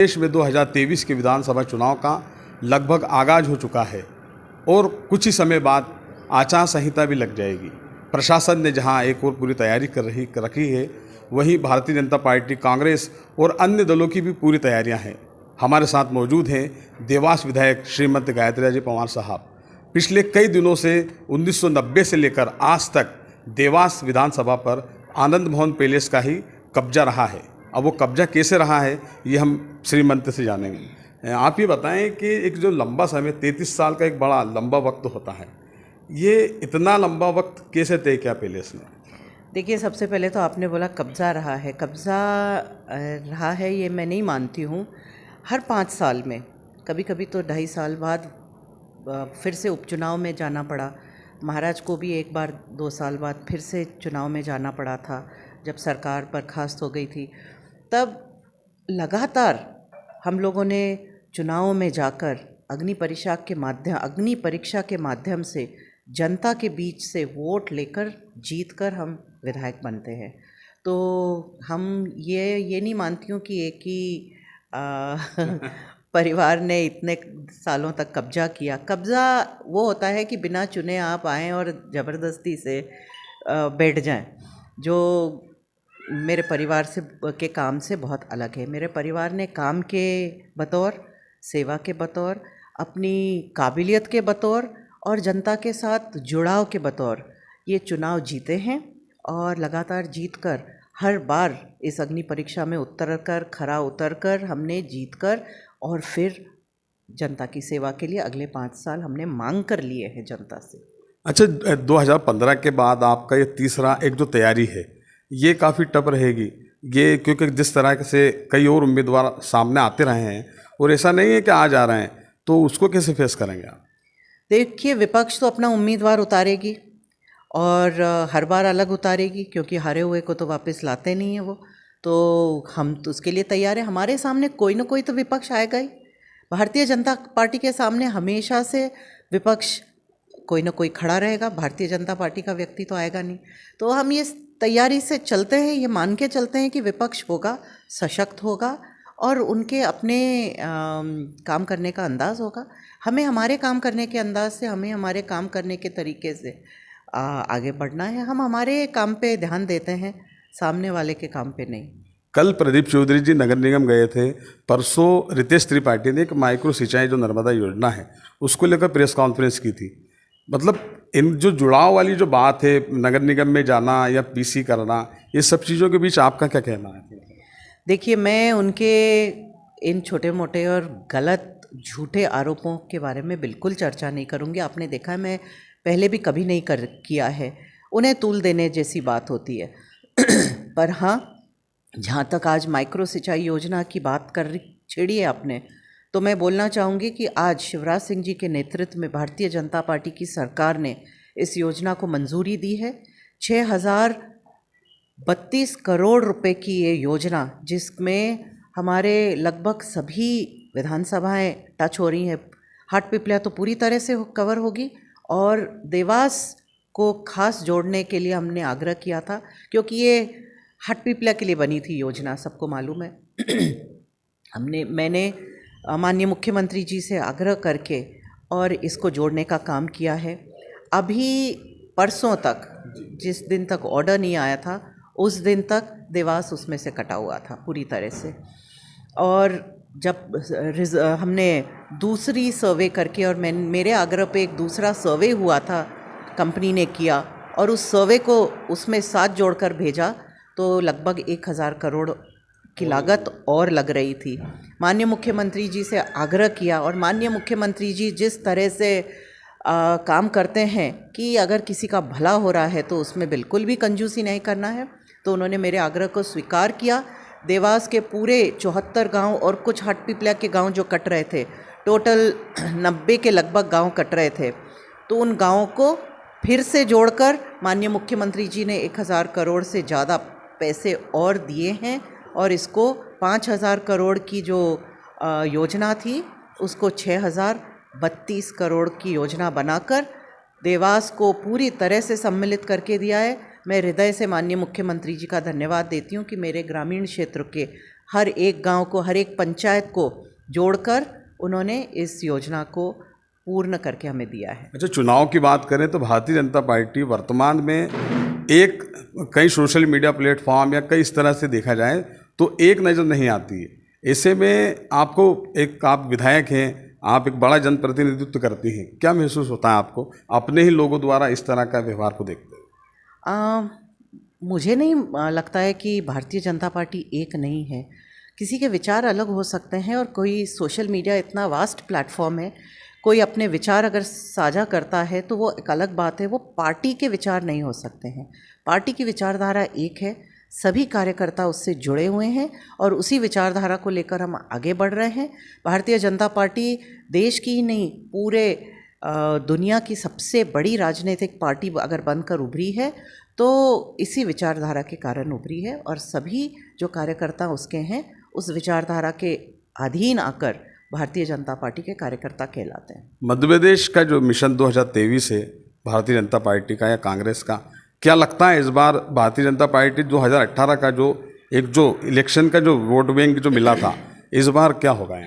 देश में 2023 के विधानसभा चुनाव का लगभग आगाज हो चुका है और कुछ ही समय बाद आचार संहिता भी लग जाएगी। प्रशासन ने जहां एक और पूरी तैयारी कर रखी है, वहीं भारतीय जनता पार्टी, कांग्रेस और अन्य दलों की भी पूरी तैयारियां हैं। हमारे साथ मौजूद हैं देवास विधायक श्रीमती गायत्री पवार साहब। पिछले कई दिनों से 1990 से लेकर आज तक देवास विधानसभा पर आनंद भवन पैलेस का ही कब्जा रहा है। अब वो कब्जा कैसे रहा है, ये हम श्रीमंत से जानेंगे। आप ये बताएं कि एक जो लंबा समय 33 साल का एक बड़ा लंबा वक्त होता है, ये इतना लंबा वक्त कैसे तय किया पैलेस ने? देखिए, सबसे पहले तो आपने बोला कब्ज़ा रहा है। कब्ज़ा रहा है ये मैं नहीं मानती हूँ। हर 5 साल में, कभी कभी तो 2.5 साल बाद फिर से उपचुनाव में जाना पड़ा। महाराज को भी एक बार 2 साल बाद फिर से चुनाव में जाना पड़ा था, जब सरकार बर्खास्त हो गई थी। तब लगातार हम लोगों ने चुनाव में जाकर अग्नि परीक्षा के माध्यम से जनता के बीच से वोट लेकर जीतकर हम विधायक बनते हैं। तो हम ये नहीं मानती हूँ कि एक ही परिवार ने इतने सालों तक कब्जा किया। कब्ज़ा वो होता है कि बिना चुने आप आएँ और ज़बरदस्ती से बैठ जाएं, जो मेरे परिवार के काम से बहुत अलग है। मेरे परिवार ने काम के बतौर, सेवा के बतौर, अपनी काबिलियत के बतौर और जनता के साथ जुड़ाव के बतौर ये चुनाव जीते हैं और लगातार जीतकर हर बार इस अग्नि परीक्षा में खरा उतरकर हमने जीतकर और फिर जनता की सेवा के लिए अगले 5 साल हमने मांग कर लिए हैं जनता से। अच्छा, 2015 के बाद आपका ये तीसरा एक जो तैयारी है, ये काफ़ी टफ रहेगी ये, क्योंकि जिस तरह से कई और उम्मीदवार सामने आते रहे हैं और ऐसा नहीं है कि आज आ रहे हैं, तो उसको कैसे फेस करेंगे आप? देखिए, विपक्ष तो अपना उम्मीदवार उतारेगी और हर बार अलग उतारेगी, क्योंकि हारे हुए को तो वापस लाते नहीं है वो। तो हम तो उसके लिए तैयार हैं। हमारे सामने कोई ना कोई तो विपक्ष आएगा ही। भारतीय जनता पार्टी के सामने हमेशा से विपक्ष कोई ना कोई खड़ा रहेगा। भारतीय जनता पार्टी का व्यक्ति तो आएगा नहीं। तो हम ये तैयारी से चलते हैं, ये मान के चलते हैं कि विपक्ष होगा, सशक्त होगा और उनके अपने काम करने का अंदाज़ होगा। हमें हमारे काम करने के अंदाज़ से, हमें हमारे काम करने के तरीके से आगे बढ़ना है। हम हमारे काम पे ध्यान देते हैं, सामने वाले के काम पे नहीं। कल प्रदीप चौधरी जी नगर निगम गए थे, परसों रितेश त्रिपाठी ने एक माइक्रो सिंचाई जो नर्मदा योजना है उसको लेकर प्रेस कॉन्फ्रेंस की थी। मतलब इन जो जुड़ाव वाली जो बात है, नगर निगम में जाना या पीसी करना, ये सब चीज़ों के बीच आपका क्या कहना है? देखिए, मैं उनके इन छोटे मोटे और गलत झूठे आरोपों के बारे में बिल्कुल चर्चा नहीं करूँगी। आपने देखा है, मैं पहले भी कभी नहीं किया है। उन्हें तूल देने जैसी बात होती है। पर हाँ, जहाँ तक आज माइक्रो सिंचाई योजना की बात छेड़ी है आपने, तो मैं बोलना चाहूँगी कि आज शिवराज सिंह जी के नेतृत्व में भारतीय जनता पार्टी की सरकार ने इस योजना को मंजूरी दी है। 6032 करोड़ रुपए की ये योजना, जिसमें हमारे लगभग सभी विधानसभाएं टच हो रही हैं। हाटपिपलिया तो पूरी तरह से कवर होगी और देवास को खास जोड़ने के लिए हमने आग्रह किया था, क्योंकि ये हाटपिपलिया के लिए बनी थी योजना, सबको मालूम है। मैंने माननीय मुख्यमंत्री जी से आग्रह करके और इसको जोड़ने का काम किया है। अभी परसों तक, जिस दिन तक ऑर्डर नहीं आया था, उस दिन तक देवास उसमें से कटा हुआ था पूरी तरह से। और जब हमने दूसरी सर्वे करके, और मेरे आग्रह पे एक दूसरा सर्वे हुआ था, कंपनी ने किया और उस सर्वे को उसमें साथ जोड़कर भेजा, तो लगभग 1000 करोड़ की लागत और लग रही थी। माननीय मुख्यमंत्री जी से आग्रह किया और माननीय मुख्यमंत्री जी जिस तरह से काम करते हैं कि अगर किसी का भला हो रहा है तो उसमें बिल्कुल भी कंजूसी नहीं करना है, तो उन्होंने मेरे आग्रह को स्वीकार किया। देवास के पूरे 74 गांव और कुछ हाटपिपलिया के गांव जो कट रहे थे, टोटल 90 के लगभग गांव कट रहे थे, तो उन गाँवों को फिर से जोड़कर माननीय मुख्यमंत्री जी ने 1000 करोड़ से ज़्यादा पैसे और दिए हैं और इसको 5000 करोड़ की जो योजना थी उसको 6032 करोड़ की योजना बनाकर देवास को पूरी तरह से सम्मिलित करके दिया है। मैं हृदय से माननीय मुख्यमंत्री जी का धन्यवाद देती हूँ कि मेरे ग्रामीण क्षेत्र के हर एक गांव को, हर एक पंचायत को जोड़कर उन्होंने इस योजना को पूर्ण करके हमें दिया है। अच्छा, चुनाव की बात करें तो भारतीय जनता पार्टी वर्तमान में एक कई सोशल मीडिया प्लेटफॉर्म या कई इस तरह से देखा जाए तो एक नज़र नहीं आती है। ऐसे में आपको आप विधायक हैं, आप एक बड़ा जनप्रतिनिधित्व करती हैं, क्या महसूस होता है आपको अपने ही लोगों द्वारा इस तरह का व्यवहार को देखते हुए? मुझे नहीं लगता है कि भारतीय जनता पार्टी एक नहीं है। किसी के विचार अलग हो सकते हैं और कोई सोशल मीडिया इतना वास्ट प्लेटफॉर्म है, कोई अपने विचार अगर साझा करता है तो वो एक अलग बात है, वो पार्टी के विचार नहीं हो सकते हैं। पार्टी की विचारधारा एक है, सभी कार्यकर्ता उससे जुड़े हुए हैं और उसी विचारधारा को लेकर हम आगे बढ़ रहे हैं। भारतीय जनता पार्टी देश की ही नहीं, पूरे दुनिया की सबसे बड़ी राजनीतिक पार्टी अगर बनकर उभरी है तो इसी विचारधारा के कारण उभरी है और सभी जो कार्यकर्ता उसके हैं उस विचारधारा के अधीन आकर भारतीय जनता पार्टी के कार्यकर्ता कहलाते हैं। मध्य प्रदेश का जो मिशन 2023 है भारतीय जनता पार्टी का या कांग्रेस का, क्या लगता है इस बार भारतीय जनता पार्टी 2018 का जो इलेक्शन का जो वोट बैंक जो मिला था, इस बार क्या होगा?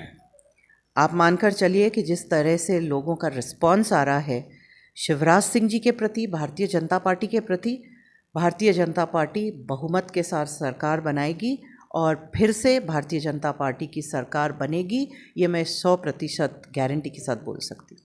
आप मानकर चलिए कि जिस तरह से लोगों का रिस्पॉन्स आ रहा है शिवराज सिंह जी के प्रति, भारतीय जनता पार्टी के प्रति, भारतीय जनता पार्टी बहुमत के साथ सरकार बनाएगी और फिर से भारतीय जनता पार्टी की सरकार बनेगी, ये मैं 100% गारंटी के साथ बोल सकती हूँ।